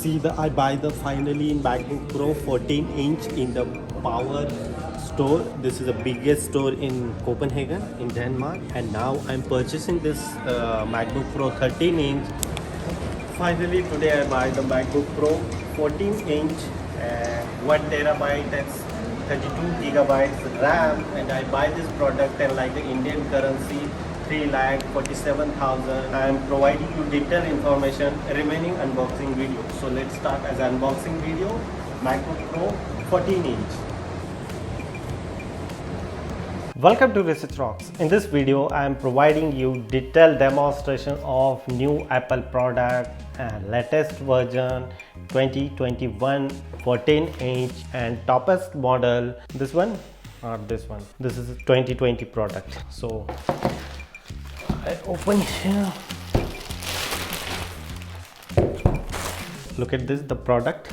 See I buy the finally in MacBook Pro 14-inch in the Power store. This is the biggest store in Copenhagen in Denmark, and now I'm purchasing this MacBook Pro 13-inch. Finally today I buy the MacBook Pro 14-inch, 1 terabyte, that's 32 gigabytes RAM, and I buy this product and like the Indian currency 3,47,000. I am providing you detailed information remaining unboxing video. So let's start as unboxing video MacBook Pro 14-inch. Welcome to Research Rocks. In this video I am providing you detailed demonstration of new Apple product and latest version 2021 14-inch and toppest model. This one or this one? This is a 2020 product. So I open here. Look at this, the product,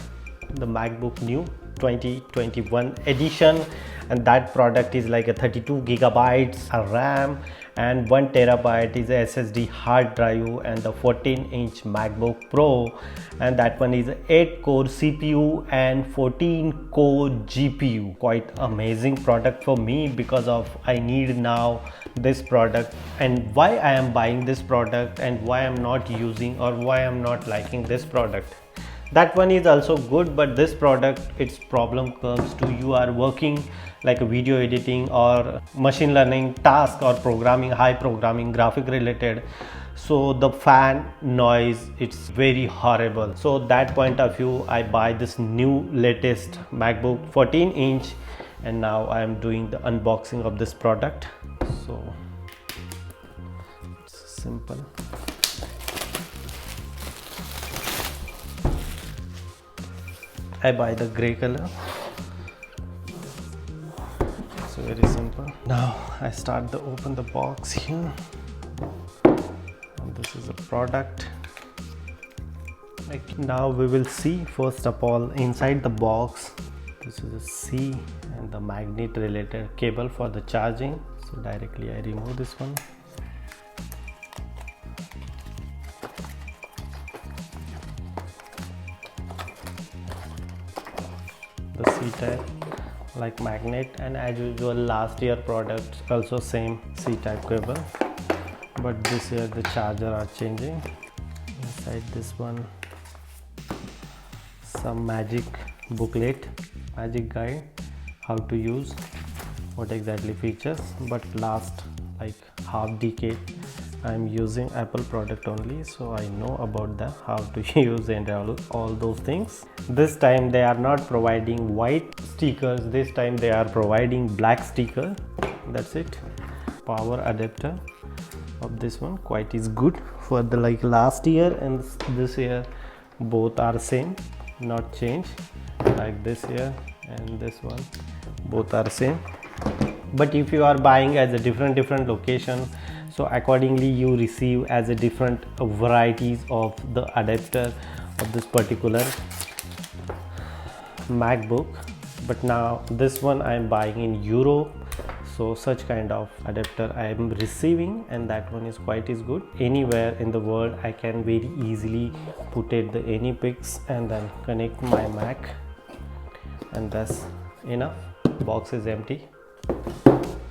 the MacBook New 2021 edition, and that product is like a 32 gigabytes RAM and 1 terabyte is a SSD hard drive, and the 14-inch MacBook Pro, and that one is 8-core CPU and 14-core GPU. Quite amazing product for me because of I need now this product, and why I am buying this product and why I'm not using or why I'm not liking this product. That one is also good, but this product, its problem comes to you are working like a video editing or machine learning task or programming, high programming, graphic related. So the fan noise, it's very horrible. So that point of view, I buy this new latest MacBook 14-inch, and now I am doing the unboxing of this product. So it's simple. I buy the gray color. So very simple. Now I start to open the box here. And this is a product. Like now we will see first of all inside the box. This is a C and the magnet related cable for the charging. So directly I remove this one. The C-type like magnet, and as usual last year product also same C-type cable, but this year the charger are changing. Inside this one some magic booklet, magic guide how to use, what exactly features, but last like half decade I'm using Apple product only, so I know about that how to use and all those things. This time they are not providing white stickers, this time they are providing black sticker. That's it. Power adapter of this one quite is good for the like last year and this year both are same, not change. Like this year and this one both are same, but if you are buying as a different location, so accordingly you receive as a different varieties of the adapter of this particular MacBook. But now this one I am buying in Europe, so such kind of adapter I am receiving, and that one is quite is good. Anywhere in the world I can very easily put it the any picks and then connect my Mac, and that's enough. Box is empty.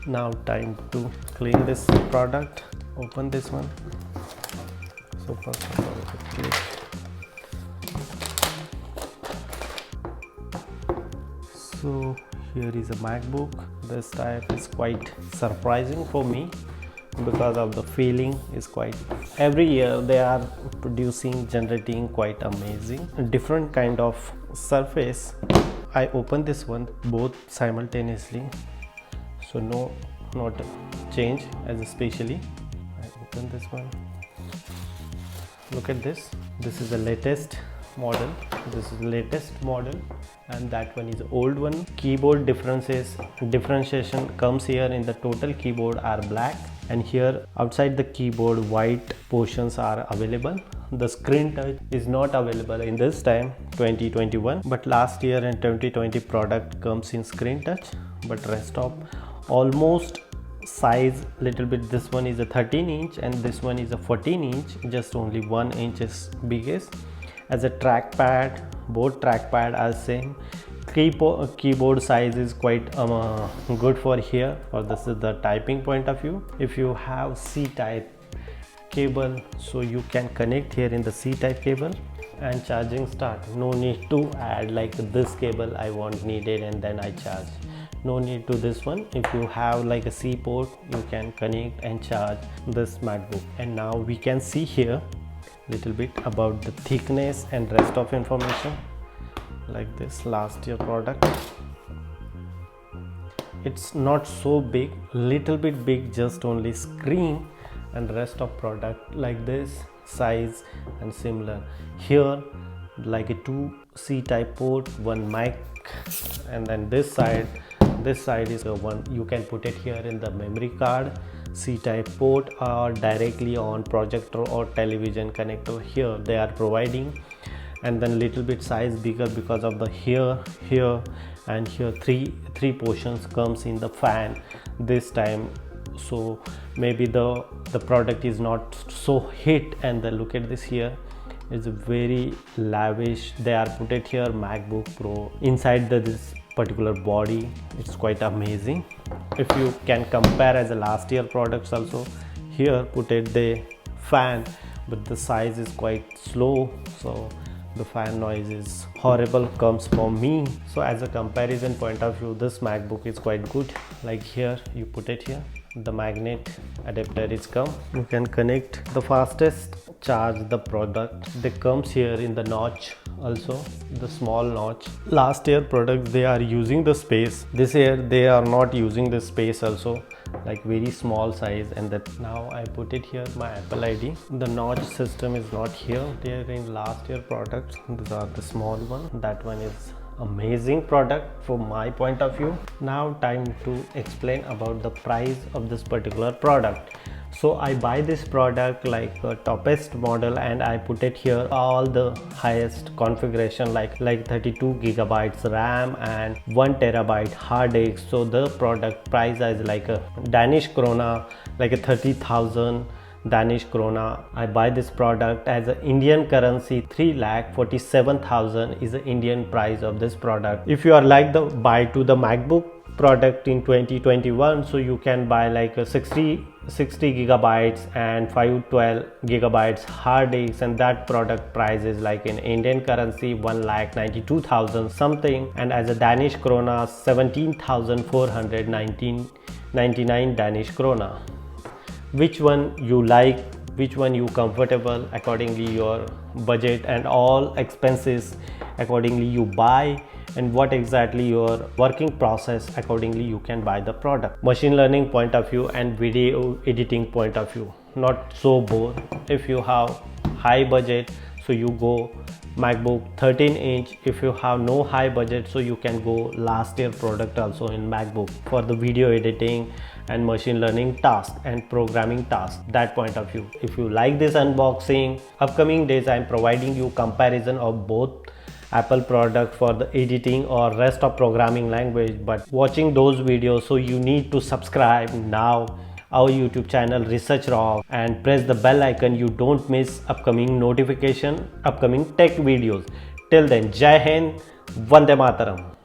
Now time to clean this product. Open this one. So first of all, click. So here is a MacBook. This type is quite surprising for me because of the feeling is quite, every year they are producing, generating quite amazing different kind of surface. I open this one both simultaneously, so not change as especially. I open this one. Look at this. This is the latest model. This is the latest model, and that one is the old one. Keyboard differentiation comes here in the total keyboard are black, and here outside the keyboard white portions are available. The screen touch is not available in this time 2021, but last year in 2020 product comes in screen touch, but rest of almost size little bit. This one is a 13-inch and this one is a 14-inch, just only 1 inch is biggest, As a trackpad, both trackpad are same. Keyboard size is quite good for here, or this is the typing point of view. If you have C type cable, so you can connect here in the C type cable and charging start. No need to add like this cable I want needed and then I charge. No need to this one. If you have like a C port, you can connect and charge this MacBook. And now we can see here little bit about the thickness and rest of information. Like this last year product, it's not so big, little bit big, just only screen, and rest of product like this size and similar. Here like a 2 C type port, 1 mic, and then this side is the one you can put it here in the memory card, C type port, or directly on projector or television connector. Here they are providing. And then little bit size bigger because of the here and here three portions comes in the fan this time, so maybe the product is not so hit. And then look at this, here is very lavish, they are put it here MacBook Pro inside this particular body. It's quite amazing. If you can compare as a last year products also, here put it the fan, but the size is quite slow, so the fan noise is horrible comes from me. So as a comparison point of view, this MacBook is quite good. Like here you put it here, the magnet adapter is come, you can connect the fastest charge the product. They comes here in the notch also, the small notch. Last year products they are using the space, this year they are not using the space also, like very small size. And that now I put it here my Apple ID. The notch system is not here, they are in last year products. These are the small one, that one is amazing product from my point of view. Now time to explain about the price of this particular product. So I buy this product like a toppest model, and I put it here all the highest configuration like 32 gigabytes RAM and 1 terabyte hard disk. So the product price is like a Danish krona, like a 30,000 Danish krona. I buy this product as an Indian currency, 3,47,000 is the Indian price of this product. If you are like the buy to the MacBook product in 2021, so you can buy like a 60 gigabytes and 512 gigabytes hard disk, and that product price is like in Indian currency 1,92,000 something, and as a Danish krona 17,499 Danish krona. Which one you like, which one you comfortable, accordingly your budget and all expenses accordingly you buy, and what exactly your working process, accordingly you can buy the product. Machine learning point of view and video editing point of view, not so bore. If you have high budget, so you go MacBook 13-inch. If you have no high budget, so you can go last year product also in MacBook for the video editing and machine learning task and programming task, that point of view. If you like this unboxing, upcoming days I am providing you comparison of both Apple product for the editing or rest of programming language. But watching those videos, so you need to subscribe now our YouTube channel Research Rock and press the bell icon. You don't miss upcoming notification, upcoming tech videos. Till then, Jai Hind, Vande Mataram.